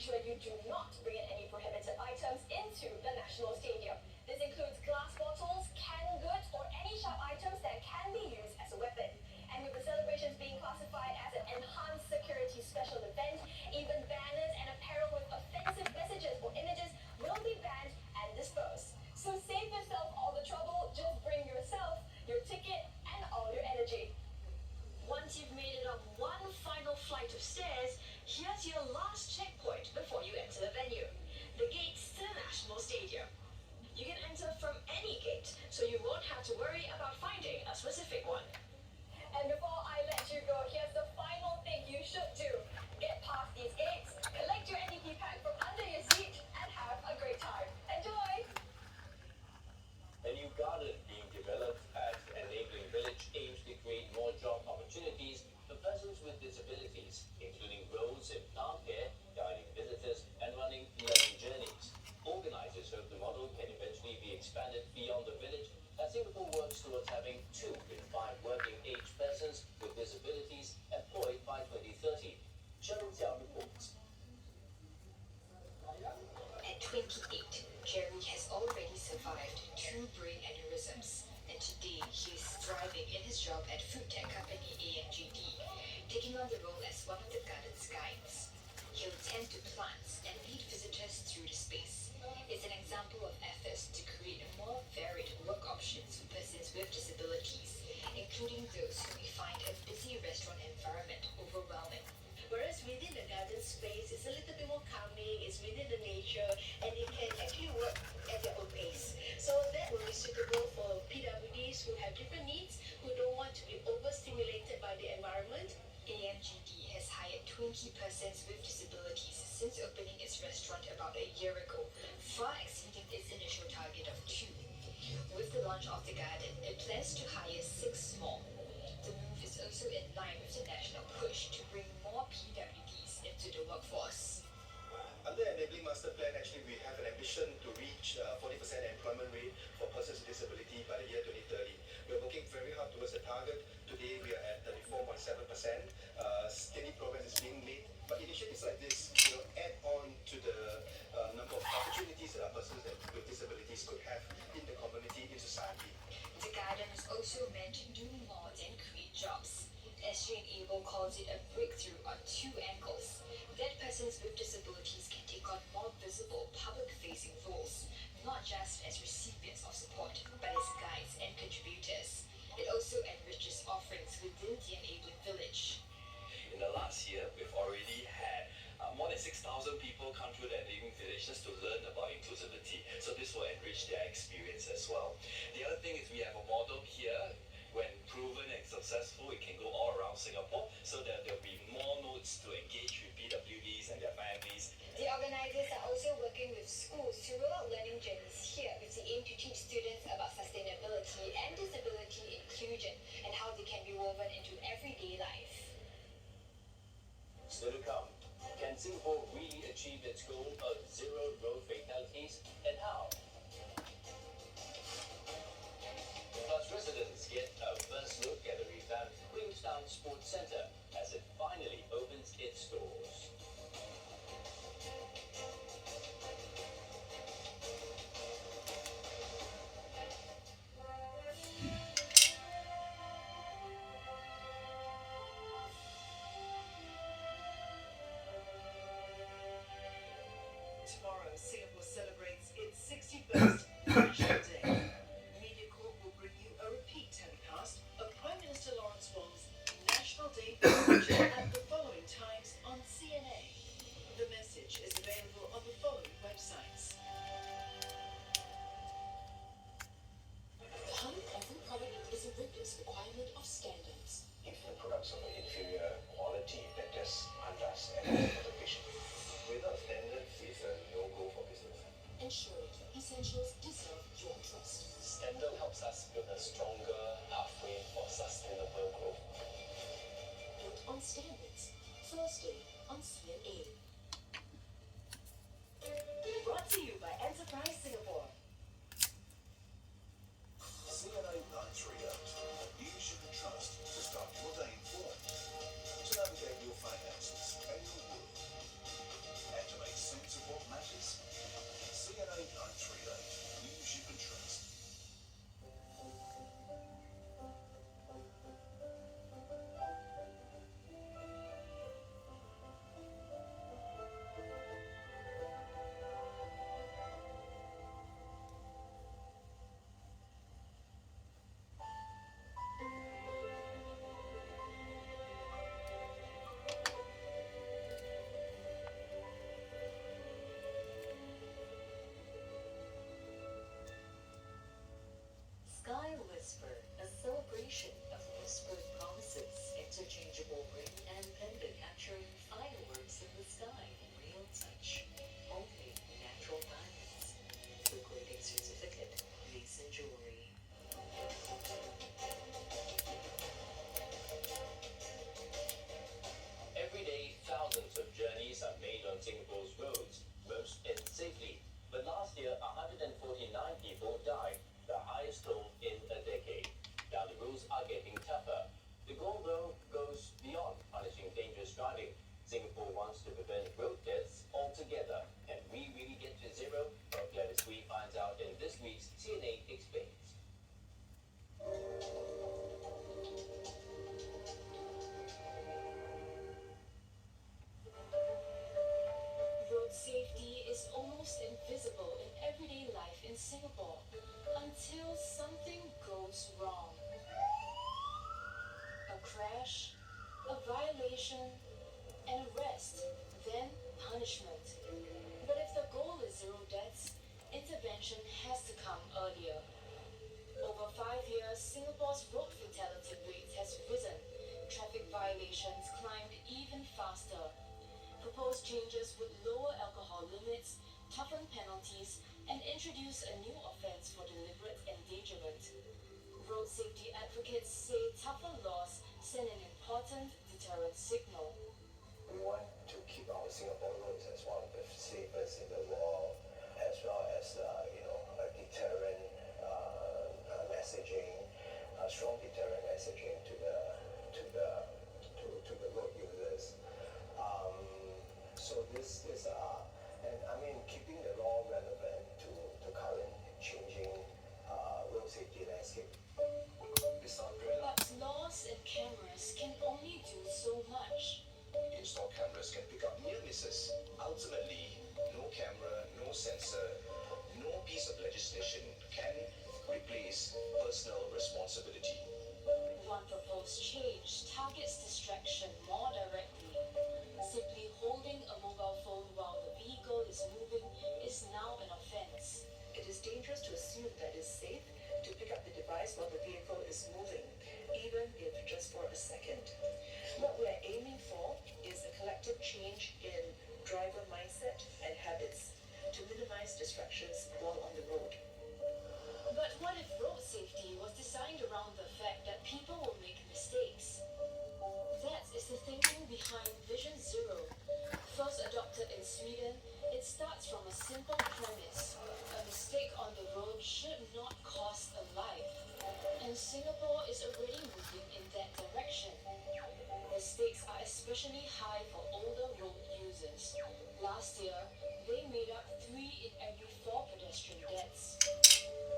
sure you do not bring in any prohibited items into the National Stadium. This includes glass bottles, canned goods, or any sharp items that can be used as a weapon. And with the celebrations being classified as an enhanced security special event, even banners and apparel with offensive messages or images will be banned and disposed. So save yourself all the trouble, just bring yourself, your ticket, and all your energy. Once you've made it up one final flight of stairs, here's your last checkpoint before you enter the venue. The gates to the National Stadium. You can enter from any gate, so you won't have to worry about finding a specific one. And before I let you go, here's the final thing you should do. Get past these gates, collect your NDP pack from under your seat, and have a great time. Enjoy! A new garden being developed at Enabling Village aims to create more job opportunities for persons with disabilities, including roles in childcare, guiding visitors, and running learning journeys. Organizers hope the model can eventually be expanded beyond the village as Singapore works towards having 2 in 5 working-age persons with disabilities employed by 2030. Cheryl Xiao reports. At 28, Jerry has already survived 2 brain aneurysms, and today he is thriving in his job at food tech company nki-b, taking on the role as one of the garden's guides. He'll tend to plants and lead visitors through the space. It's an example of efforts to create more varied work options for persons with disabilities, including those who may find a busy restaurant environment overwhelming. Whereas within the garden space, it's a little bit more calming, it's within the nature, and it can actually work at their own pace. So that will be suitable for PWDs who have different needs, who don't want to be overstimulated by the environment. AMGD has hired 20 persons with disabilities since opening its restaurant about a year ago, far exceeding its initial target of 2. With the launch of the garden, it plans to hire 6 more. The move is also in line with the national push to bring more PWDs into the workforce. Under Enabling Master Plan, actually we have an ambition to reach 40% employment rate for persons with disability by the year 2030. We're working very hard towards the target. Today we are at 34.7%. Steady progress is being made, but initiatives like this, add on to the number of opportunities that our persons with disabilities could have in the community, in society. The garden is also meant to do more than create jobs. SJ Enable calls it a breakthrough on 2 angles. That persons with disabilities can take on more visible public-facing roles, not just as recipients of support, but as guides and contributors. It also enriches offerings within the Enabling Village. In the last year, we've already had more than 6,000 people come through the Enabling Village just to learn about inclusivity. So this will enrich their experience as well. The other thing is we have a model here. When proven and successful, it can go all around Singapore, so that there'll be more nodes to engage with PWDs and their families. The organizers are also working with schools to roll out learning journeys here with the aim Singapore's road fatality rate has risen. Traffic violations climbed even faster. Proposed changes would lower alcohol limits, toughen penalties, and introduce a new offence for deliberate endangerment. Road safety advocates say tougher laws send an important deterrent signal. We want to keep our Singapore roads as one of the safest in the world, as well as a deterrent messaging, a strong deterrent messaging to the road users. So this is and I mean keeping the law relevant to current changing road safety landscape. But laws and cameras can only do so much. Install cameras can pick up near misses. Ultimately, no camera, no sensor, no piece of legislation can replace personal responsibility. One proposed change targets distraction more directly. Simply holding a mobile phone while the vehicle is moving is now an offence. It is dangerous to assume that it's safe to pick up the device while the vehicle is moving, even if just for a second. What we're aiming for is a collective change in driver mindset and habits to minimize distractions while on the road. But what if road safety was designed around the fact that people will make mistakes? That is the thinking behind Vision Zero. First adopted in Sweden, it starts from a simple premise. A mistake on the road should not cost a life. And Singapore is already moving in that direction. The stakes are especially high for older road users. Last year, they made up 3 in every 4 pedestrian deaths.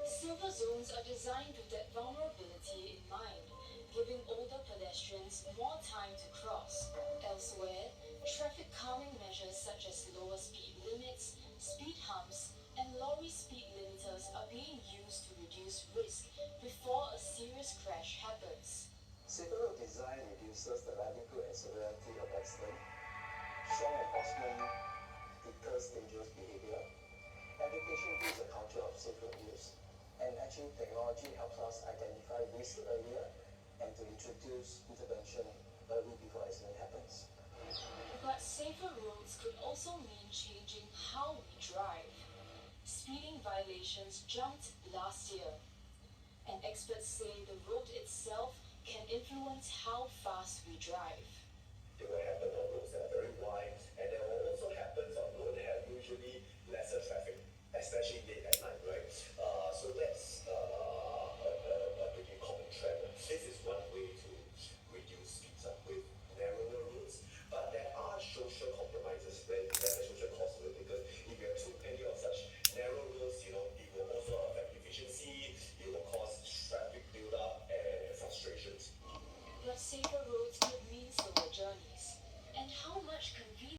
Silver zones are designed with that vulnerability in mind, giving older pedestrians more time to cross. Elsewhere, traffic calming measures such as lower speed limits, speed humps, and lorry speed limiters are being used to reduce risk before a serious crash happens. Safer road design reduces the likelihood and severity of accident. Strong enforcement deters dangerous behavior. Education builds a culture of safe road use. And actually, technology helps us identify risk earlier and to introduce intervention early before accident happens. But safer roads could also mean changing how we drive. Speeding violations jumped last year, and experts say the road itself can influence how fast we drive. It will happen over